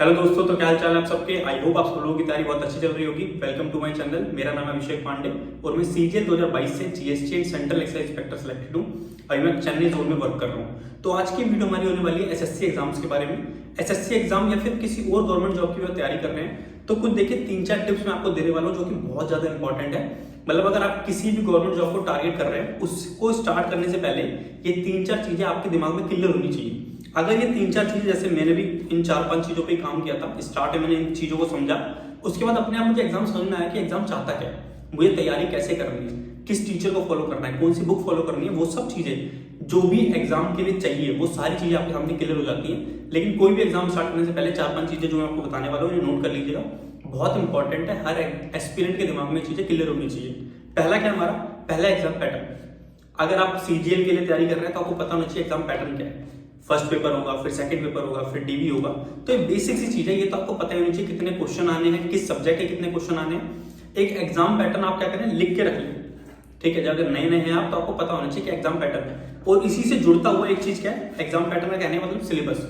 Hello दोस्तों, तो क्या हाल चाल है आप सबके। आई होप आप सब लोगों की तैयारी बहुत अच्छी चल रही होगी। Welcome to my channel. मेरा नाम है अभिषेक पांडे और मैं सीजीएल 2022 से GST and central excise inspector selected हूँ। अभी मैं चेन्नई जोन में वर्क कर रहा हूँ। तो आज की वीडियो हमारी होने वाली है एसएससी एग्जाम्स के बारे में। एसएससी एग्जाम या फिर किसी और गवर्नमेंट जॉब की तैयारी कर रहे हैं तो कुछ देखिए 3-4 टिप्स मैं आपको देने वाला हूँ जो कि बहुत ज्यादा इंपॉर्टेंट है। मतलब अगर आप किसी भी गवर्नमेंट जॉब को टारगेट कर रहे हैं उसको स्टार्ट करने से पहले ये 3-4 चीजें आपके दिमाग में क्लियर होनी चाहिए। अगर ये 3-4 चीजें, जैसे मैंने भी इन 4-5 चीजों पे काम किया था, स्टार्ट में मैंने इन चीजों को समझा, उसके बाद अपने आप मुझे एग्जाम समझ में आया कि एग्जाम चाहता क्या है, मुझे तैयारी कैसे करनी है, किस टीचर को फॉलो करना है, कौन सी बुक फॉलो करनी है, वो सब चीजें जो भी एग्जाम के लिए चाहिए वो सारी चीजें आपके सामने क्लियर हो जाती हैं। लेकिन कोई भी एग्जाम स्टार्ट करने से पहले 4-5 चीजें जो मैं आपको बताने वाला हूँ ये नोट कर लीजिएगा, बहुत इंपॉर्टेंट है। हर एस्पिरेंट के दिमाग में चीजें क्लियर होनी चाहिए। पहला क्या, हमारा पहला एग्जाम पैटर्न। अगर आप सीजीएल के लिए तैयारी कर रहे हैं तो आपको पता होना चाहिए एग्जाम पैटर्न क्या है। फर्स्ट पेपर होगा, फिर सेकंड पेपर होगा, फिर डीवी होगा। तो ये बेसिक सी चीज है, ये तो आपको पता होनी चाहिए कितने क्वेश्चन आने हैं, किस सब्जेक्ट के कितने क्वेश्चन आने हैं। एक एग्जाम पैटर्न आप क्या करें, लिख के रख लें। ठीक है, जब अगर नए नए हैं आप तो आपको पता होना चाहिए कि एग्जाम पैटर्न है। और इसी से जुड़ता हुआ एक चीज क्या है, एग्जाम पैटर्न का कहने का मतलब सिलेबस।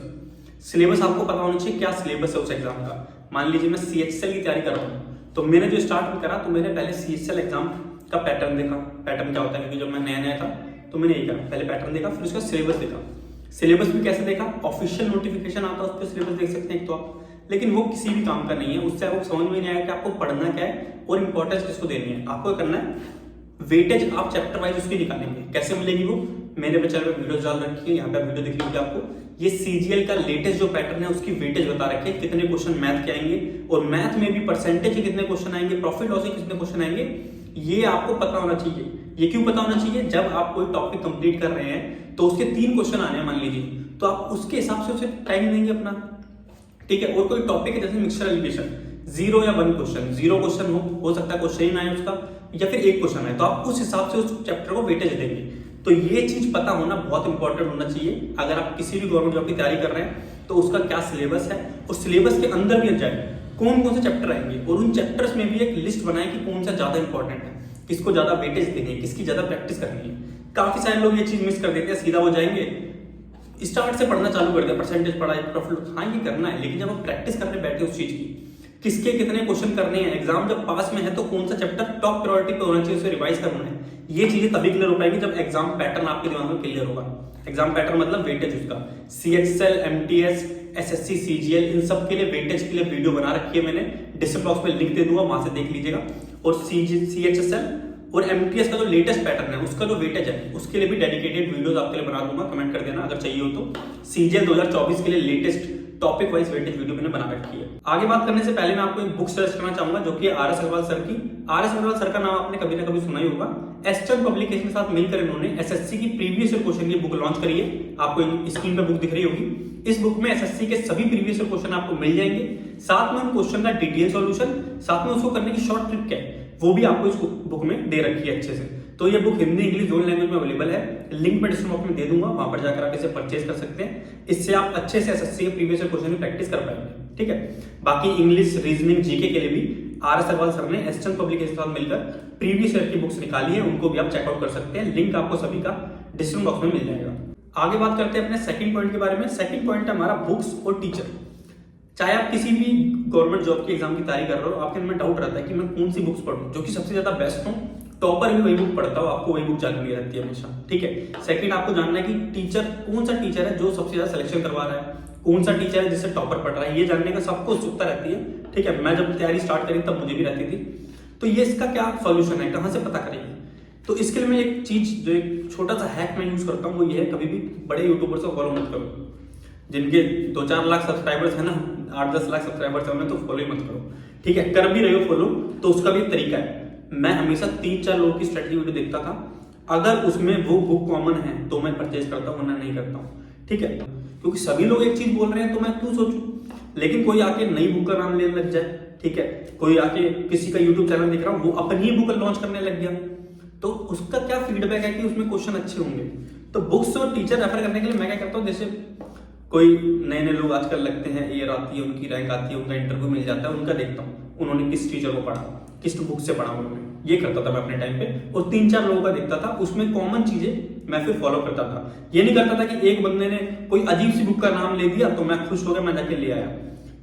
सिलेबस आपको पता होना चाहिए क्या सिलेबस है उस एग्जाम का। मान लीजिए मैं सीएचएसएल की तैयारी कर रहा हूँ तो मैंने जो स्टार्ट करा तो मैंने पहले सीएचएसएल एग्जाम का पैटर्न देखा। पैटर्न क्या होता है, क्योंकि जब मैं नया नया था तो मैंने यही करा, पहले पैटर्न देखा, फिर उसका सिलेबस देखा। सिलेबस भी कैसे देखा, ऑफिशियल नोटिफिकेशन आता है उस पर सिलेबस देख सकते हैं एक तो आप, लेकिन वो किसी भी काम का नहीं है। उससे आपको समझ में नहीं आया कि आपको पढ़ना क्या है और इंपॉर्टेंस किसको देनी है। आपको करना है वेटेज, आप चैप्टर वाइज उसकी निकालेंगे। कैसे मिलेगी वो, मैंने चैनल पे वीडियो डाल रखी है, यहाँ पे वीडियो दिख रही होगी आपको। ये सीजीएल का लेटेस्ट जो पैटर्न है उसकी वेटेज बता रखी है, कितने क्वेश्चन मैथ के आएंगे और मैथ में भी परसेंटेज के कितने क्वेश्चन आएंगे, प्रॉफिट लॉस के कितने क्वेश्चन आएंगे, ये आपको पता होना चाहिए। ये क्यों पता होना चाहिए, जब आप कोई टॉपिक कंप्लीट कर रहे हैं तो उसके 3 क्वेश्चन आने हैं मान लीजिए, तो आप उसके हिसाब से उसे टाइम देंगे अपना। ठीक है, और कोई टॉपिक है जैसे मिक्सचर एलिगेशन, 0 या 1 क्वेश्चन, 0 क्वेश्चन हो सकता है क्वेश्चन ही ना आए उसका, या फिर 1 क्वेश्चन है, तो आप उस हिसाब से उस चैप्टर को वेटेज देंगे। तो ये चीज पता होना बहुत इंपॉर्टेंट होना चाहिए। अगर आप किसी भी गवर्नमेंट जॉब की तैयारी कर रहे हैं तो उसका क्या सिलेबस है और सिलेबस के अंदर भी जाए कौन कौन से चैप्टर आएंगे, और उन चैप्टर्स में भी एक लिस्ट बनाए कि कौन सा ज्यादा इंपॉर्टेंट है, किसको ज्यादा वेटेज देनी है, किसकी ज्यादा प्रैक्टिस करनी है। काफी सारे लोग ये चीज मिस कर देते हैं, सीधा वो जाएंगे स्टार्ट से पढ़ना चालू कर दिया, परसेंटेज पढ़ा, प्रॉफिट, हाँ ये करना है, लेकिन जब आप प्रैक्टिस करने बैठे उस चीज की, किसके कितने क्वेश्चन करने हैं, एग्जाम जब पास में है तो कौन सा चैप्टर टॉप प्रायोरिटी पे होना चाहिए, उसे रिवाइज करना है, ये चीजें तभी क्लियर हो पाएंगी जब एग्जाम पैटर्न आपके दिमाग में क्लियर होगा। एग्जाम पैटर्न मतलब वेटेज उसका, सीएचएसएल, एमटीएस, एसएससी, सीजीएल, इन सब के लिए वेटेज के लिए वीडियो बना रखी है मैंने, डिस्क्रिप्शन बॉक्स में लिंक दे दूंगा, वहां से देख लीजिएगा। और सीएचएसएल और एमटीएस का जो लेटेस्ट पैटर्न है उसका जो वेटेज है उसके लिए भी डेडिकेटेड वीडियोस आपके लिए बना दूंगा, कमेंट कर देना अगर चाहिए हो तो। सीजीएल 2024 के लिए latest topic wise weightage video मैंने बना रखी है। आगे बात करने से पहले मैं आपको एक बुक सजेस्ट करना चाहूंगा जो कि आर एस अग्रवाल सर की। आर एस अग्रवाल सर का नाम आपने कभी ना कभी सुना ही होगा। एस्टर्न पब्लिकेशन के साथ मिलकर इन्होंने एसएससी की प्रीवियस ईयर क्वेश्चन की बुक लॉन्च करी है, आपको स्क्रीन पे बुक दिख रही होगी। इस बुक में एसएससी के सभी प्रीवियस ईयर क्वेश्चन आपको मिल जाएंगे, साथ में उन क्वेश्चन का डिटेल सॉल्यूशन, साथ में उसको करने की शॉर्ट ट्रिक क्या है वो भी आपको इस बुक में दे रखी है अच्छे से। तो ये बुक हिंदी, इंग्लिश दोनों लैंग्वेज में अवेलेबल है, लिंक मैं डिस्क्रिप्शन बॉक्स में दे दूंगा, वहां पर जाकर आप इसे परचेज कर सकते हैं। इससे आप अच्छे से एसएससी के प्रीवियस ईयर क्वेश्चन की प्रैक्टिस कर पाएंगे। ठीक है, बाकी इंग्लिश, रीजनिंग, जीके के लिए भी आर एस अग्रवाल सर ने एस्टर्न पब्लिकेशन के साथ मिलकर प्रीवियस ईयर की बुक्स निकाली है, उनको भी आप चेकआउट कर सकते हैं, लिंक आपको सभी का डिस्क्रिप्शन बॉक्स में मिल जाएगा। आगे बात करते हैं अपने सेकंड पॉइंट के बारे में। सेकंड पॉइंट है हमारा बुक्स और टीचर। चाहे आप किसी भी गवर्नमेंट जॉब के एग्जाम की तैयारी कर रहे हो, आपके मन में डाउट रहता है कि मैं कौन सी बुक्स पढूं जो कि सबसे ज्यादा बेस्ट हो। टॉपर भी वही बुक पढ़ता हो, आपको वही बुक जाननी रहती है हमेशा। ठीक है, सेकंड आपको जानना है कि टीचर, कौन सा टीचर है जो सबसे ज्यादा सिलेक्शन करवा रहा है, कौन सा टीचर है जिससे टॉपर पढ़ रहा है, ये जानने का सबको उत्सुकता रहती है। ठीक है, मैं जब तैयारी स्टार्ट करी तब मुझे भी रहती थी। तो ये इसका क्या सोल्यूशन है, कहां से पता करेंगे, तो इसके लिए मैं एक चीज, जो एक छोटा सा हैक मैं यूज करता हूँ वो ये है, कभी भी बड़े यूट्यूबर्स को फॉलो मत करो। जिनके 2-4 लाख सब्सक्राइबर्स है ना, 8-10 लाख सब्सक्राइबर्स है, उन्हें तो फॉलो ही मत करो। ठीक है, कर भी रहे हो फॉलो तो उसका भी एक तरीका है। मैं हमेशा 3-4 लोगों की स्ट्रेटजी वीडियो देखता था, अगर उसमें वो बुक कॉमन है तो मैं परचेज करता हूँ, वरना नहीं करता हूँ। ठीक है, क्योंकि सभी लोग एक चीज बोल रहे हैं तो मैं क्यों सोचूं। लेकिन कोई आके नई बुक का नाम लेने लग जाए, ठीक है, कोई आके किसी का यूट्यूब चैनल देख रहा हूँ वो अपनी ही बुक लॉन्च करने लग गया, तो उसका क्या फीडबैक है कि उसमें क्वेश्चन अच्छे होंगे। तो बुक्स और टीचर रेफर करने के लिए मैं क्या करता हूँ, जैसे कोई नए नए लोग आजकल लगते हैं, ईयर आती है उनकी, रैंक आती है, उनका इंटरव्यू मिल जाता है, उनका देखता हूँ उन्होंने किस टीचर को पढ़ा, किस बुक से पढ़ा उन्होंने, ये करता था मैं अपने टाइम पे। और 3-4 लोगों का देखता था, उसमें कॉमन चीजें मैं फिर फॉलो करता था। ये नहीं करता था कि एक बंदे ने कोई अजीब सी बुक का नाम ले दिया तो मैं खुश हो गया, मैं जाके ले आया।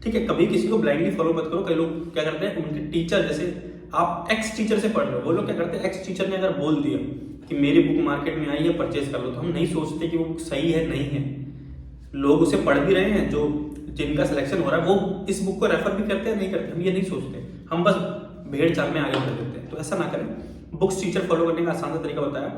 ठीक है, कभी किसी को ब्लाइंडली फॉलो मत करो। कई लोग क्या करते हैं, उनके टीचर, जैसे आप एक्स टीचर से पढ़ रहे हो, वो लोग क्या करते हैं, एक्स टीचर ने अगर बोल दिया कि मेरी बुक मार्केट में आई है, परचेज कर लो, तो हम नहीं सोचते कि वो बुक सही है नहीं है। लोग उसे पढ़ भी रहे हैं, जो जिनका सिलेक्शन हो रहा है वो इस बुक को रेफर भी करते हैं नहीं करते, हम ये नहीं सोचते, हम बस भेड़ चाल में आगे बढ़ देते हैं। तो ऐसा ना करें। बुक्स टीचर फॉलो करने का आसान सा तरीका बताया,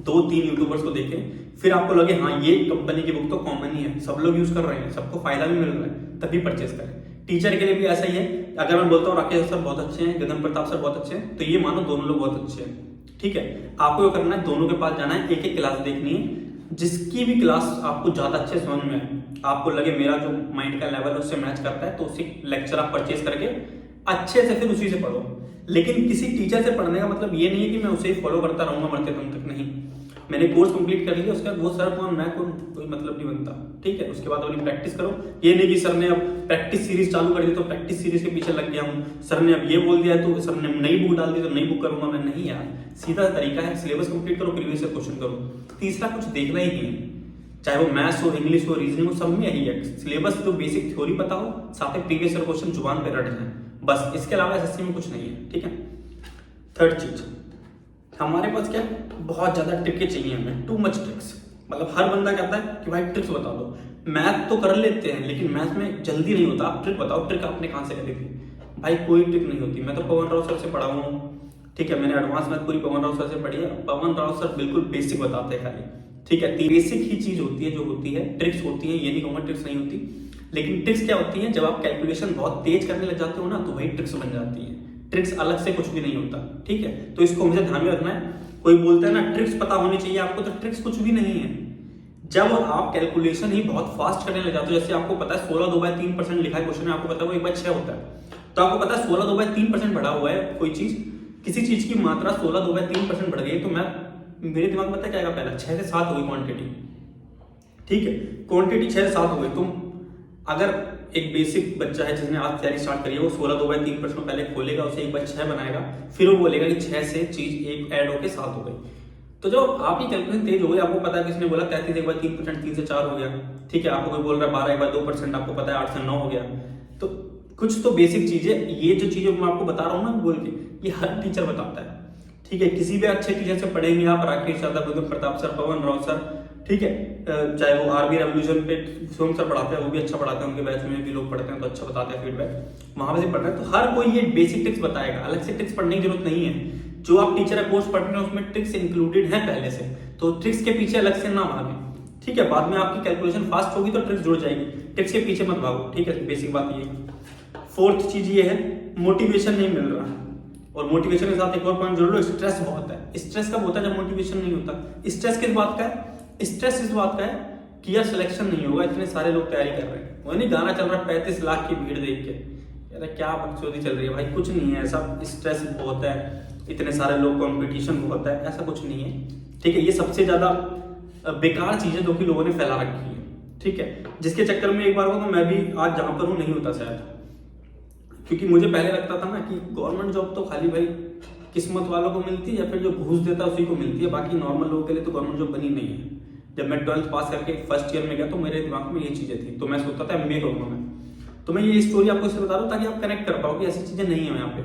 2-3 यूट्यूबर्स को देखें, फिर आपको लगे हाँ ये कंपनी की बुक तो कॉमन ही है, सब लोग यूज कर रहे हैं, सबको फायदा भी मिल रहा है, तभी परचेज करें। टीचर के लिए भी ऐसा ही है। अगर मैं बोलता हूँ राकेश सर बहुत अच्छे हैं, गगन प्रताप सर बहुत अच्छे हैं, तो ये मानो दोनों लोग बहुत अच्छे हैं। ठीक है, आपको क्या करना है, दोनों के पास जाना है, एक एक क्लास देखनी है, जिसकी भी क्लास आपको ज्यादा अच्छे समझ में आए, आपको लगे मेरा जो माइंड का लेवल है उससे मैच करता है, तो उसी लेक्चर आप परचेज करके अच्छे से फिर उसी से पढ़ो। लेकिन किसी टीचर से पढ़ने का मतलब ये नहीं है कि मैं उसे ही फॉलो करता रहूंगा मरते दम तक, नहीं। मैंने कोर्स कंप्लीट कर लिया, उसके बाद वो सर कौन मैं कौन कोई मतलब नहीं बनता। ठीक है, उसके बाद अपनी प्रैक्टिस करो। ये नहीं कि सर ने अब प्रैक्टिस सीरीज चालू कर दी तो प्रैक्टिस सीरीज के पीछे लग गया हूँ, सर ने अब ये बोल दिया तो सर ने नई बुक डाल दी तो नई बुक करूंगा मैं, नहीं यार। सीधा तरीका है, सिलेबस कंप्लीट करो, प्रीवियस ईयर क्वेश्चन करो। तीसरा कुछ देखना ही नहीं है, चाहे वो मैथ्स हो, इंग्लिश हो, रीजनिंग हो, सब में यही है। सिलेबस जो बेसिक थ्योरी पता हो, साथ में प्रीवियस ईयर क्वेश्चन जुबान पे रट जाए, बस। इसके अलावा एसएससी में कुछ नहीं है। ठीक है, थर्ड चीज, हमारे पास क्या बहुत ज्यादा ट्रिकें चाहिए हमें, टू मच ट्रिक्स। मतलब हर बंदा कहता है कि भाई ट्रिक्स बता दो। मैथ तो कर लेते हैं लेकिन मैथ में जल्दी नहीं होता, आप ट्रिक बताओ, ट्रिक आपने कहां से करी थी? भाई कोई ट्रिक नहीं होती। मैं तो पवन राव सर से पढ़ा हूँ, ठीक है, मैंने एडवांस मैथ पूरी पवन राव सर से पढ़ी है। पवन राव सर बिल्कुल बेसिक बताते हैं खाली, ठीक है। बेसिक ही चीज होती है जो होती है, ट्रिक्स होती है, ये नहीं कहूंगा ट्रिक्स नहीं होती। लेकिन ट्रिक्स क्या होती है, जब आप कैलकुलेशन बहुत तेज करने लग जाते हो ना, तो वही ट्रिक्स बन जाती है। ट्रिक्स अलग से कुछ भी नहीं होता, ठीक है। तो इसको मुझे ध्यान में रखना है। कोई बोलता है ना ट्रिक्स पता होनी चाहिए आपको, तो ट्रिक्स कुछ भी नहीं है। जब आप कैलकुलेशन ही बहुत फास्ट करने लग जाते हो, जैसे आपको पता है 16/2/3% लिखा है क्वेश्चन में, आपको पता है वो 1/6 होता है, तो आपको पता है 16/2/3% बढ़ा हुआ है कोई चीज, किसी चीज की मात्रा 16/2/3% बढ़ गई, तो मैं मेरे दिमाग में पता क्या आएगा, पहला 6 से 7 हो गई क्वांटिटी, ठीक है, क्वांटिटी 6 से 7 हो गई। तुम अगर एक बेसिक बच्चा है जिसने आज तैयारी स्टार्ट करी है, वो 16/2/3% पहले खोलेगा, उसे 1/6 बनाएगा, फिर वो बोलेगा कि 6 से चीज एक ऐड होके 7 हो गई। तो जो आपकी कैलकुलेशन तेज हो गई, आपको पता है किसने बोला 33 1/3%, 3 से 4 हो गया, ठीक है। आपको कोई बोल रहा है 12 1/2%, आपको पता है 8 से 9 हो गया। तो कुछ तो बेसिक चीजें, ये जो चीजें मैं आपको बता रहा हूँ ना बोल के, ये हर टीचर बताता है, ठीक है। किसी भी अच्छे टीचर से पढ़ेंगे आप, राकेश यादव, गगन प्रताप सर, पवन राव सर, ठीक है, चाहे वो आरबी रेवोल्यूशन पे सोम सर पढ़ाते हैं, वो भी अच्छा पढ़ाते हैं, उनके बैच में भी लोग पढ़ते हैं तो अच्छा बताते हैं, फीडबैक वहां से पढ़ रहे हैं। तो हर कोई ये बेसिक ट्रिक्स बताएगा, अलग से ट्रिक्स पढ़ने की जरूरत नहीं है। जो आप टीचर का कोर्स पढ़ रहे हैं उसमें ट्रिक्स इंक्लूडेड है पहले से, तो ट्रिक्स के पीछे अलग से ना भागे, ठीक है। बाद में आपकी कैलकुलेशन फास्ट होगी तो ट्रिक्स जुड़ जाएगी, ट्रिक्स के पीछे मत भागो, ठीक है। बेसिक बात ये है। फोर्थ चीज ये है, मोटिवेशन नहीं मिल रहा, और मोटिवेशन के साथ एक और पॉइंट जोड़ लो, स्ट्रेस बहुत है। स्ट्रेस कब होता है, जब मोटिवेशन नहीं होता। स्ट्रेस किस बात का है, स्ट्रेस इस बात का है कि यार सिलेक्शन नहीं होगा, इतने सारे लोग तैयारी कर रहे हैं, वो नहीं गाना चल रहा है 35 लाख की भीड़ देख के, यार क्या बकचोदी चल रही है भाई, कुछ नहीं है ऐसा। स्ट्रेस बहुत है, इतने सारे लोग, कंपटीशन बहुत है, ऐसा कुछ नहीं है, ठीक है। ये सबसे ज्यादा बेकार चीज है जो कि लोगों ने फैला रखी है, ठीक है। जिसके चक्कर में एक बार को तो मैं भी आज जहां पर हूं नहीं होता शायद, क्योंकि मुझे पहले लगता था ना कि गवर्नमेंट जॉब तो खाली भाई किस्मत वालों को मिलती है या फिर जो घूस देता है उसी को मिलती है, बाकी नॉर्मल लोगों के लिए तो गवर्नमेंट जॉब बनी नहीं है। जब मैं 12th पास करके फर्स्ट ईयर में गया तो मेरे दिमाग में ये चीजें थी, तो मैं सोचता था एमबीए करूंगा मैं। तो मैं ये स्टोरी आपको इसलिए बता रहा हूँ ताकि आप कनेक्ट कर पाओ कि ऐसी चीजें नहीं है यहाँ पे।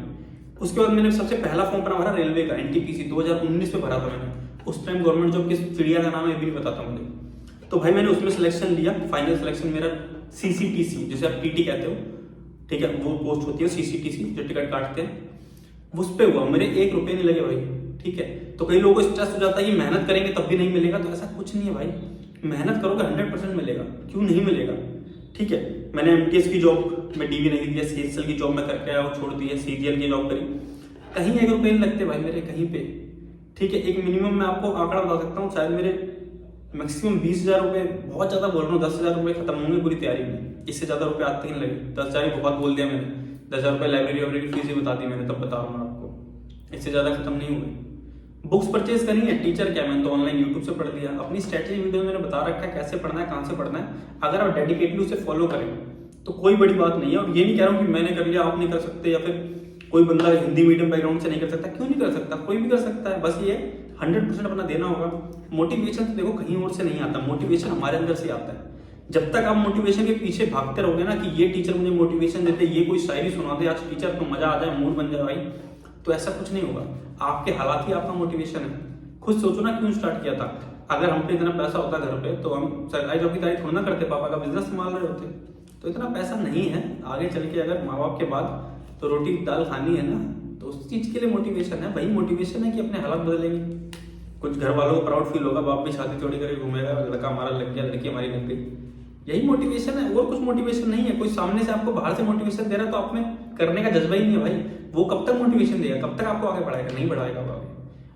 उसके बाद मैंने सबसे पहला फॉर्म भरा रेलवे का, एनटीपीसी 2019 में भरा था मैंने। उस टाइम गवर्नमेंट जॉब किस चिड़िया का नाम है ये भी नहीं पता था मुझे। तो भाई मैंने उसमें सिलेक्शन लिया, फाइनल सिलेक्शन मेरा सीसीटीसी, जिसे आप टीटी कहते हो, ठीक है, वो पोस्ट होती है सीसीटीसी, जो टिकट काटते हैं, उस पे हुआ। मेरे 1 रुपये नहीं लगे भाई, ठीक है। तो कई लोगों को स्ट्रेस हो जाता है कि मेहनत करेंगे तब भी नहीं मिलेगा, तो ऐसा कुछ नहीं है भाई, मेहनत करोगे 100% मिलेगा, क्यों नहीं मिलेगा, ठीक है। मैंने एमटीएस की जॉब में डीवी नहीं दिया, सीएचएल की जॉब में करके आया, वो छोड़ दिया, सीजीएल की जॉब करी, कहीं 1 रुपये नहीं लगते भाई मेरे कहीं पे, ठीक है। एक मिनिमम मैं आपको आंकड़ा बता सकता हूँ, शायद मेरे मैक्सिमम 20,000 रुपये, बहुत ज्यादा बोल रहा हूँ, 10,000 रुपये खत्म होंगे पूरी तैयारी में, इससे ज्यादा रुपये आते ही नहीं लगे। 10,000 बहुत बोल दिया मैंने, 10,000 रुपये लाइब्रेरी फीस ही बता दी मैंने, तब बता रहा हूँ आपको, इससे ज्यादा खत्म नहीं हुए। बुक्स परचेज करनी है, टीचर क्या, मैंने तो ऑनलाइन यूट्यूब से पढ़ लिया। अपनी स्ट्रेटेजी वीडियो मैंने बता रखा है कैसे पढ़ना है, कहाँ से पढ़ना है। अगर आप डेडिकेटली उसे फॉलो करें तो कोई बड़ी बात नहीं है। और ये नहीं कह रहा हूँ कि मैंने कर लिया आप नहीं कर सकते, या फिर कोई बंदा हिंदी मीडियम बैकग्राउंड से नहीं कर सकता, क्यों नहीं कर सकता, कोई भी कर सकता है। बस ये 100% अपना देना होगा। मोटिवेशन तो देखो कहीं और से नहीं आता, मोटिवेशन हमारे अंदर से आता है। जब तक आप मोटिवेशन के पीछे भागते रहोगे ना कि ये टीचर मुझे मोटिवेशन देते, ये कोई शायरी सुना दे आज टीचर तो मजा आ जाए, मूड बन जाए भाई, तो ऐसा कुछ नहीं होगा। आपके हालात ही आपका मोटिवेशन है। खुद सोचो ना क्यों स्टार्ट किया था। अगर हम पे इतना पैसा होता घर पे तो हम सरकारी जॉब की तैयारी थोड़ा ना करते, पापा का बिजनेस संभाल रहे होते। तो इतना पैसा नहीं है, आगे चल के अगर माँ बाप के बाद तो रोटी दाल खानी है ना, तो उस चीज के लिए मोटिवेशन है। वही मोटिवेशन है कि अपने हालात बदलेंगे। कुछ घर वालों को प्राउड फील होगा, बाप भी शादी थोड़ी करके घूमेगा, लड़का हमारा लग गया, लड़की हमारी लग गई, यही मोटिवेशन है। और कुछ मोटिवेशन नहीं है। कोई सामने से आपको बाहर से मोटिवेशन दे रहा है तो आप में करने का जज्बा ही नहीं है भाई। वो कब तक मोटिवेशन देगा, कब तक आपको आगे बढ़ाएगा, नहीं बढ़ाएगा वो आगे।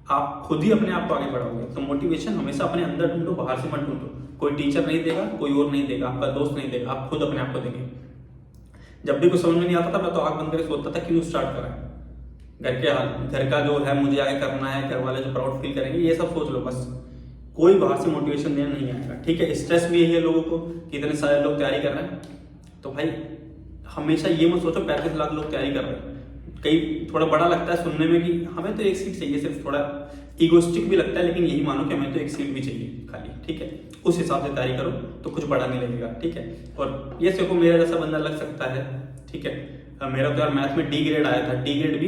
आप खुद ही अपने आप को आगे बढ़ाओगे। तो मोटिवेशन हमेशा अपने अंदर ढूंढो, बाहर से मत ढूंढो। कोई टीचर नहीं देगा, कोई और नहीं देगा, आपका दोस्त नहीं देगा, आप खुद अपने आप को देंगे। जब भी कुछ समझ में नहीं आता था मैं तो आंख बंद करके सोचता था क्यों स्टार्ट करा। घर के हाल, घर का जो है मुझे आगे करना है, घर वाले जो प्राउड फील करेंगे, ये सब सोच लो बस। कोई बाहर से मोटिवेशन देना नहीं आएगा। ठीक है, स्ट्रेस भी यही है लोगों को कि इतने सारे लोग तैयारी कर रहे हैं, तो भाई हमेशा ये मत सोचो 35 लाख लोग तैयारी कर रहे हैं। कई थोड़ा बड़ा लगता है सुनने में कि हमें तो एक सीट चाहिए, सिर्फ थोड़ा ईगोस्टिक भी लगता है, लेकिन यही मानो कि हमें तो एक सीट भी चाहिए खाली। ठीक है, उस हिसाब से तैयारी करो तो कुछ बड़ा नहीं लगेगा। ठीक है, और ये देखो मेरा जैसा बंदा लग सकता है। ठीक है, मेरा तो यार मैथ में डी ग्रेड आया था, डी ग्रेड भी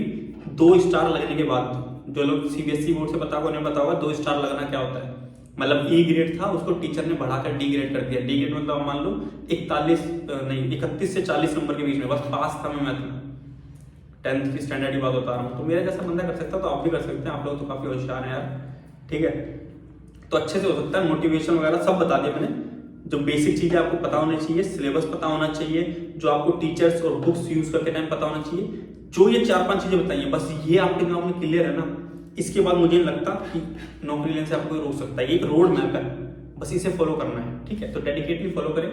2 स्टार लगने के बाद। जो लोग सीबीएसई बोर्ड से पता होगा उन्हें पता होगा 2 स्टार लगना क्या होता है। मतलब ई ग्रेड था, उसको टीचर ने बढ़ाकर डी ग्रेड कर दिया। डी ग्रेड मतलब मान लो 31 से 40 नंबर के बीच में, बस पास था मैं मैथ में। 10th की स्टैंडर्ड की बात बता रहा हूँ। तो मेरा जैसा बंदा कर सकता तो आप भी कर सकते हैं। आप लोग तो काफी होशियार हैं यार। ठीक है, तो अच्छे से हो सकता है। मोटिवेशन वगैरह सब बता दिया मैंने। जो बेसिक चीजें आपको पता होनी चाहिए, सिलेबस पता होना चाहिए, जो आपको टीचर्स और बुक्स यूज करते टाइम पता होना चाहिए। जो ये 4-5 चीजें बताई है, बस ये आपके दिमाग में क्लियर है ना, इसके बाद मुझे नहीं लगता कि नौकरी लेने से आपको कोई रोक सकता है। ये एक रोड मैप है, बस इसे फॉलो करना है। ठीक है, तो डेडिकेटली फॉलो करें।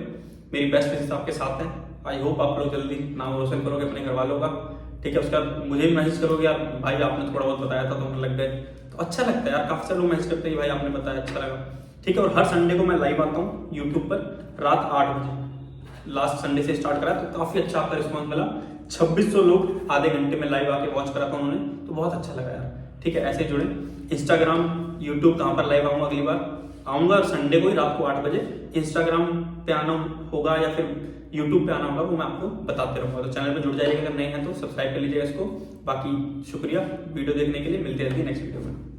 मेरी बेस्ट विशेष आपके साथ है। आई होप आप लोग जल्दी नाम रोशन करोगे अपने घर वालों का। ठीक है, उसके बाद मुझे भी मैसेज करोगे यार भाई आपने थोड़ा बहुत बताया था तो हमें लग गए, तो अच्छा लगता है यार। काफी सारे लोग मैसेज करते हैं भाई आपने बताया अच्छा लगा। ठीक है, और हर संडे को मैं लाइव आता हूँ यूट्यूब पर रात 8 बजे। लास्ट संडे से स्टार्ट करा तो काफी अच्छा आपका रिस्पॉन्स मिला। 2600 लोग आधे घंटे में लाइव आके वॉच करा था उन्होंने, तो बहुत अच्छा लगा यार। ठीक है, ऐसे जुड़े। इंस्टाग्राम, यूट्यूब कहाँ पर लाइव आऊंगा, अगली बार आऊंगा संडे को ही रात को 8 बजे। इंस्टाग्राम पे आना होगा या फिर यूट्यूब पे आना होगा, वो मैं आपको बताते रहूंगा। तो चैनल पे जुड़ जाइएगा, अगर नहीं है तो सब्सक्राइब कर लीजिएगा इसको। बाकी शुक्रिया वीडियो देखने के लिए, मिलते हैं नेक्स्ट वीडियो में।